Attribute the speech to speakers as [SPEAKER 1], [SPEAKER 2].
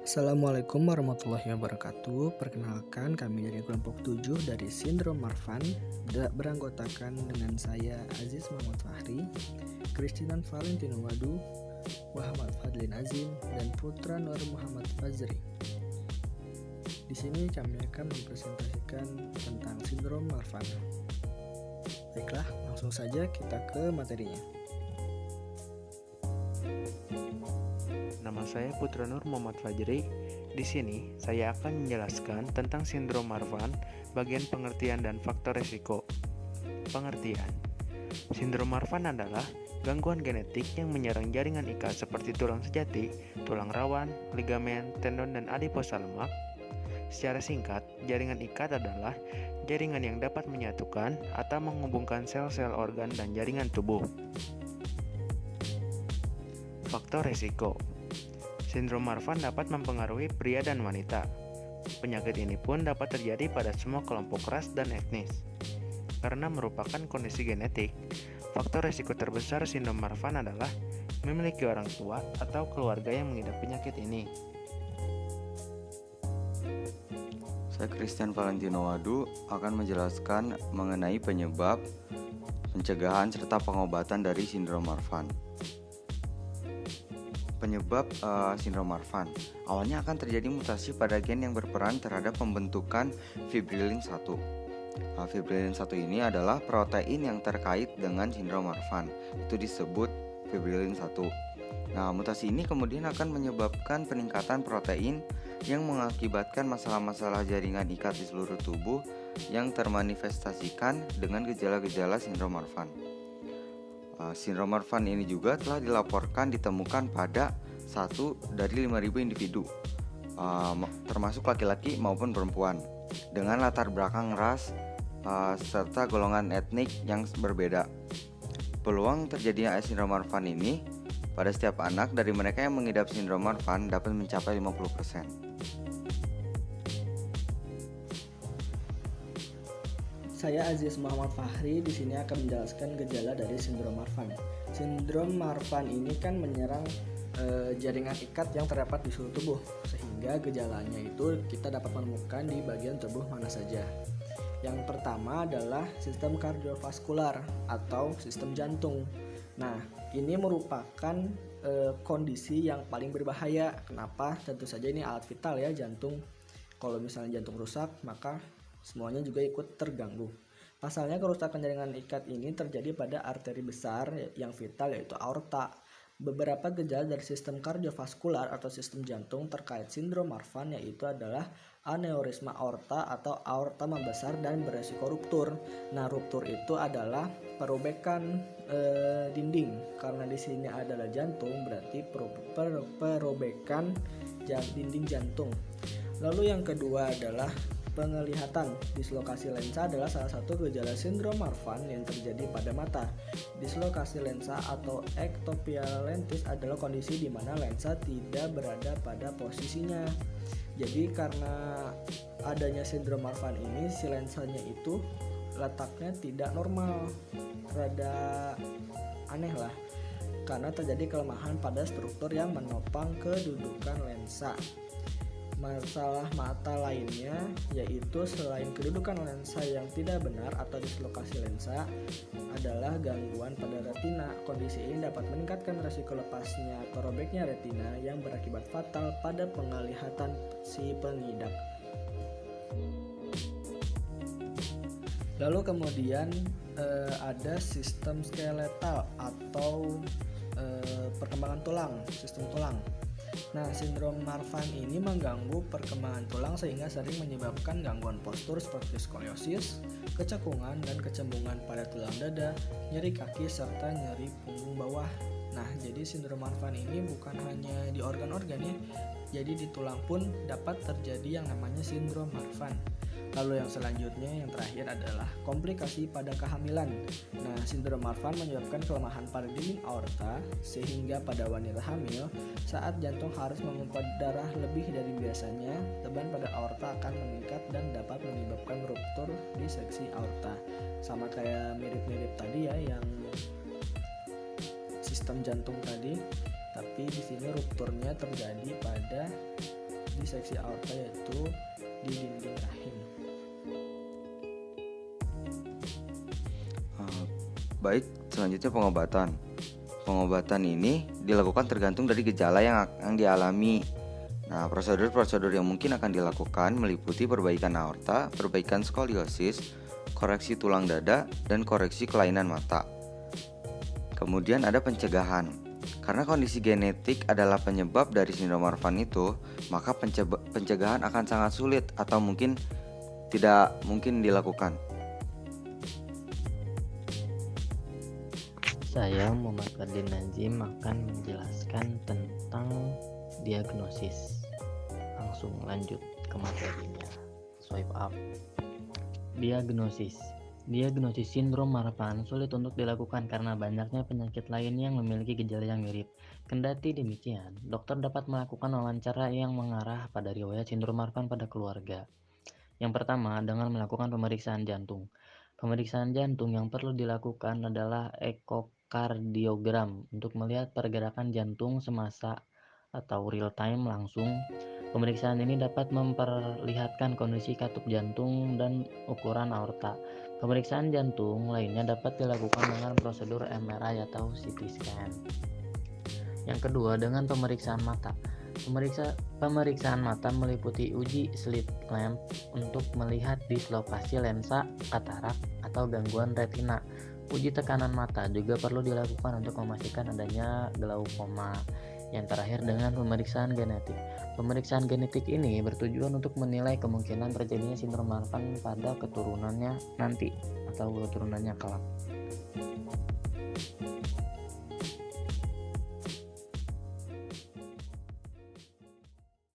[SPEAKER 1] Assalamualaikum warahmatullahi wabarakatuh. Perkenalkan, kami dari kelompok 7 dari Sindrom Marfan beranggotakan dengan saya Aziz Muhammad Fahri, Kristinan Valentino Wadu, Muhammad Fadlin Azim, dan Putra Nur Muhammad Fazri. Di sini kami akan mempresentasikan tentang Sindrom Marfan. Baiklah, langsung saja kita ke materinya.
[SPEAKER 2] Nama saya Putra Nur Muhammad Fajri. Di sini saya akan menjelaskan tentang sindrom Marfan, bagian pengertian dan faktor risiko. Pengertian. Sindrom Marfan adalah gangguan genetik yang menyerang jaringan ikat seperti tulang sejati, tulang rawan, ligamen, tendon, dan adipose lemak. Secara singkat, jaringan ikat adalah jaringan yang dapat menyatukan atau menghubungkan sel-sel organ dan jaringan tubuh. Faktor risiko. Sindrom Marfan dapat mempengaruhi pria dan wanita. Penyakit ini pun dapat terjadi pada semua kelompok ras dan etnis. Karena merupakan kondisi genetik, faktor risiko terbesar sindrom Marfan adalah memiliki orang tua atau keluarga yang mengidap penyakit ini.
[SPEAKER 3] Saya Kristian Valentino Wadu akan menjelaskan mengenai penyebab, pencegahan, serta pengobatan dari sindrom Marfan. Penyebab sindrom Marfan awalnya akan terjadi mutasi pada gen yang berperan terhadap pembentukan fibrillin 1. Fibrillin 1 ini adalah protein yang terkait dengan sindrom Marfan. Itu disebut fibrillin 1. Nah, mutasi ini kemudian akan menyebabkan peningkatan protein yang mengakibatkan masalah-masalah jaringan ikat di seluruh tubuh yang termanifestasikan dengan gejala-gejala sindrom Marfan. Sindrom Marfan ini juga telah dilaporkan ditemukan pada 1 dari 5.000 individu, termasuk laki-laki maupun perempuan, dengan latar belakang ras serta golongan etnik yang berbeda. Peluang terjadinya sindrom Marfan ini pada setiap anak dari mereka yang mengidap sindrom Marfan dapat mencapai 50%.
[SPEAKER 1] Saya Aziz Muhammad Fahri di sini akan menjelaskan gejala dari sindrom Marfan. Sindrom Marfan ini kan menyerang jaringan ikat yang terdapat di seluruh tubuh, sehingga gejalanya itu kita dapat menemukan di bagian tubuh mana saja. Yang pertama adalah sistem kardiovaskular atau sistem jantung. Nah, ini merupakan kondisi yang paling berbahaya. Kenapa? Tentu saja ini alat vital ya, jantung. Kalau misalnya jantung rusak, maka semuanya juga ikut terganggu. Pasalnya kerusakan jaringan ikat ini terjadi pada arteri besar yang vital, yaitu aorta. Beberapa gejala dari sistem kardiovaskular atau sistem jantung terkait sindrom Marfan yaitu adalah aneurisma aorta atau aorta membesar dan beresiko ruptur. Nah, ruptur itu adalah perobekan dinding. Karena di sini adalah jantung, berarti perobekan dinding jantung. Lalu yang kedua adalah penglihatan. Dislokasi lensa adalah salah satu gejala sindrom Marfan yang terjadi pada mata. Dislokasi lensa atau ektopia lentis adalah kondisi di mana lensa tidak berada pada posisinya. Jadi karena adanya sindrom Marfan ini, si lensanya itu letaknya tidak normal, rada aneh lah, karena terjadi kelemahan pada struktur yang menopang kedudukan lensa. Masalah mata lainnya yaitu selain kedudukan lensa yang tidak benar atau dislokasi lensa adalah gangguan pada retina. Kondisi ini dapat meningkatkan resiko lepasnya atau robeknya retina yang berakibat fatal pada penglihatan si pengidap. Lalu kemudian ada sistem skeletal atau perkembangan tulang, sistem tulang. Nah, sindrom Marfan ini mengganggu perkembangan tulang sehingga sering menyebabkan gangguan postur seperti skoliosis, kecekungan dan kecembungan pada tulang dada, nyeri kaki serta nyeri punggung bawah. Nah, jadi sindrom Marfan ini bukan hanya di organ-organ ya. Jadi di tulang pun dapat terjadi yang namanya sindrom Marfan. Lalu yang selanjutnya, yang terakhir adalah komplikasi pada kehamilan. Nah, sindrom Marfan menyebabkan kelemahan pada dinding aorta sehingga pada wanita hamil saat jantung harus memompa darah lebih dari biasanya, beban pada aorta akan meningkat dan dapat menyebabkan ruptur di seksi aorta. Sama kayak mirip-mirip tadi ya, yang sistem jantung tadi, tapi di sini rupturnya terjadi pada diseksi aorta, yaitu di dinding rahim.
[SPEAKER 3] Baik, selanjutnya pengobatan. Pengobatan ini dilakukan tergantung dari gejala yang dialami. Nah, prosedur-prosedur yang mungkin akan dilakukan meliputi perbaikan aorta, perbaikan skoliosis, koreksi tulang dada, dan koreksi kelainan mata. Kemudian ada pencegahan. Karena kondisi genetik adalah penyebab dari sindrom Marfan itu, maka pencegahan akan sangat sulit atau mungkin tidak mungkin dilakukan.
[SPEAKER 4] Saya Muhammad Fadil Najim akan menjelaskan tentang diagnosis. Langsung lanjut ke materinya. Swipe up. Diagnosis sindrom Marfan sulit untuk dilakukan karena banyaknya penyakit lain yang memiliki gejala yang mirip. Kendati demikian, dokter dapat melakukan wawancara yang mengarah pada riwayat sindrom Marfan pada keluarga. Yang pertama, dengan melakukan pemeriksaan jantung. Pemeriksaan jantung yang perlu dilakukan adalah ekokardiogram untuk melihat pergerakan jantung semasa atau real time langsung. Pemeriksaan ini dapat memperlihatkan kondisi katup jantung dan ukuran aorta. Pemeriksaan jantung lainnya dapat dilakukan dengan prosedur MRI atau CT scan. Yang kedua, dengan pemeriksaan mata. Pemeriksaan mata meliputi uji slit lamp untuk melihat dislokasi lensa, katarak, atau gangguan retina. Uji tekanan mata juga perlu dilakukan untuk memastikan adanya glaukoma. Yang terakhir, dengan pemeriksaan genetik. Pemeriksaan genetik ini bertujuan untuk menilai kemungkinan terjadinya sindrom Marfan pada keturunannya nanti atau keturunannya kelak.